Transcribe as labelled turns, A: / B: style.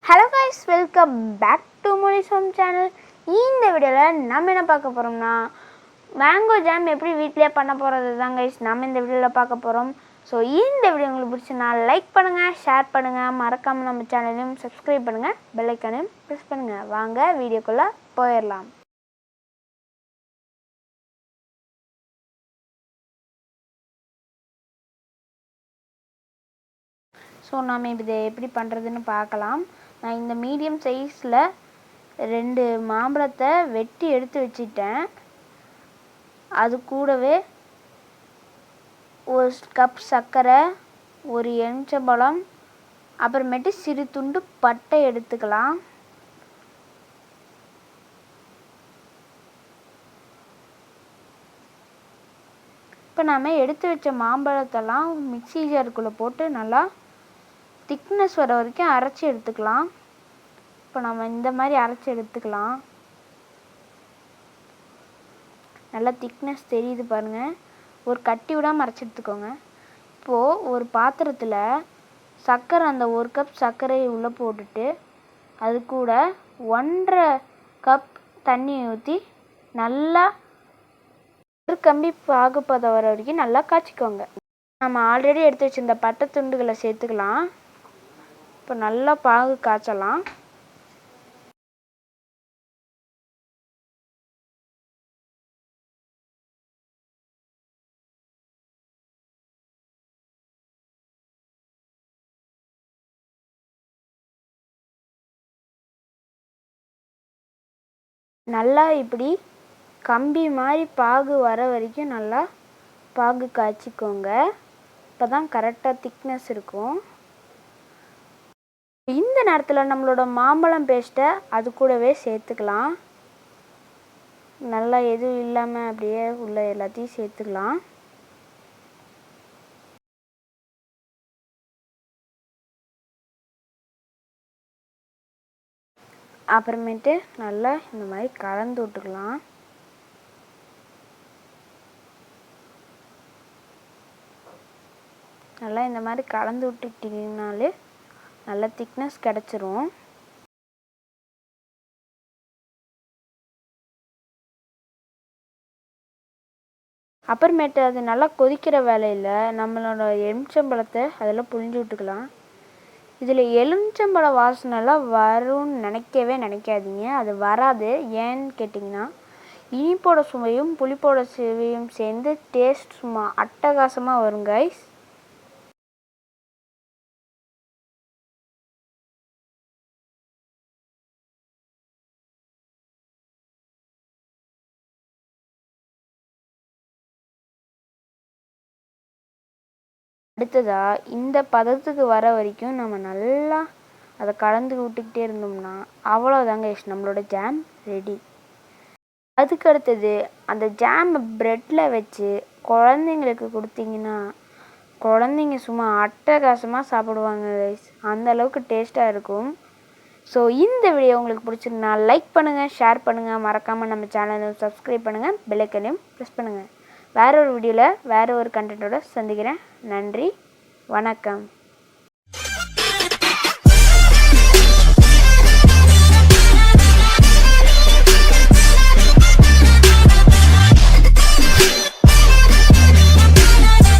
A: Hello guys, welcome back to Moni's home channel. இந்த வீடியோவில் நம்ம என்ன பார்க்க போகிறோம்னா மேங்கோ ஜாம் எப்படி வீட்டிலே பண்ண போகிறது தான் கைஸ் நம்ம இந்த வீடியோவில் பார்க்க போகிறோம். ஸோ இந்த வீடியோ உங்களுக்கு பிடிச்சினா லைக் பண்ணுங்கள், ஷேர் பண்ணுங்கள், மறக்காமல் நம்ம சேனலையும் சப்ஸ்கிரைப் பண்ணுங்கள், பெல் ஐக்கானையும் ப்ரெஸ் பண்ணுங்கள். வாங்க வீடியோக்குள்ளே போயிடலாம். ஸோ நாம் இதை எப்படி பண்ணுறதுன்னு பார்க்கலாம். நான் இந்த மீடியம் சைஸில் 2 மாம்பழத்தை வெட்டி எடுத்து வச்சிட்டேன். அது கூடவே 1 கப் சர்க்கரை, 1 எலுமிச்சம்பழம், அப்புறமேட்டு சிறு துண்டு பட்டை எடுத்துக்கலாம். இப்போ நாம் எடுத்து வச்ச மாம்பழத்தெல்லாம் மிக்ஸி ஜாருக்குள்ளே போட்டு நல்லா திக்னஸ் வர வரைக்கும் அரைச்சி எடுத்துக்கலாம். இப்போ நம்ம இந்த மாதிரி அரைச்சி எடுத்துக்கலாம். நல்லா திக்னஸ் தெரியுது பாருங்கள். ஒரு கட்டி விடாமல் அரைச்சி எடுத்துக்கோங்க. இப்போது ஒரு பாத்திரத்தில் சர்க்கரை, அந்த 1 கப் சர்க்கரையை உள்ளே போட்டுட்டு அது கூட 1.5 கப் தண்ணி ஊற்றி நல்லா ஒரு கம்பி பாகுபதம் வர வரைக்கும் நல்லா காய்ச்சிக்கோங்க. நம்ம ஆல்ரெடி எடுத்து வச்சிருந்த பட்டை துண்டுகளை சேர்த்துக்கலாம். இப்போ நல்லா பாகு காய்ச்சலாம். நல்லா இப்படி கம்பி மாதிரி பாகு வர வரைக்கும் நல்லா பாகு காய்ச்சிக்கோங்க. இப்போ தான் கரெக்டாக திக்னஸ் இருக்கும். இந்த நேரத்தில் நம்மளோட மாம்பழம் பேஸ்ட்டை அது கூடவே சேர்த்துக்கலாம். நல்லா எதுவும் இல்லாமல் அப்படியே உள்ள எல்லாத்தையும் சேர்த்துக்கலாம். அப்புறமேட்டு நல்லா இந்த மாதிரி கலந்து விட்டுக்கலாம். நல்லா இந்த மாதிரி கலந்து விட்டுட்டிங்கனாலே நல்ல திக்னஸ் கிடச்சிரும். அப்புறமேட்டு அது நல்லா கொதிக்கிற வேலையில் நம்மளோட எலுமிச்சம்பழத்தை அதில் புழிஞ்சு விட்டுக்கலாம். இதில் எலுமிச்சம்பழ வாசனைலாம் வரும்னு நினைக்காதீங்க. அது வராது. ஏன்னு கேட்டிங்கன்னா இனிப்போட சுவையும் புளிப்போட சுவையும் சேர்ந்து டேஸ்ட் சும்மா அட்டகாசமாக வரும் கைஸ். அடுத்ததாக இந்த பதத்துக்கு வர வரைக்கும் நம்ம நல்லா அதை கலந்து விட்டுக்கிட்டே இருந்தோம்னா அவ்வளோதாங்க நம்மளோட ஜாம் ரெடி. அதுக்கு அடுத்தது அந்த ஜாமை ப்ரெட்டில் வச்சு குழந்தைங்களுக்கு கொடுத்தீங்கன்னா குழந்தைங்க சும்மா அட்டகாசமாக சாப்பிடுவாங்க கைஸ். அந்தளவுக்கு டேஸ்ட்டாக இருக்கும். ஸோ இந்த வீடியோ உங்களுக்கு பிடிச்சிருந்தா லைக் பண்ணுங்கள், ஷேர் பண்ணுங்கள், மறக்காமல் நம்ம சேனலை சப்ஸ்கிரைப் பண்ணுங்கள், பெல் ஐக்கானையும் ப்ரெஸ் பண்ணுங்கள். வேற ஒரு வீடியோவில் வேறு ஒரு கண்டென்ட்டோட சந்திக்கிறேன். நன்றி, வணக்கம்.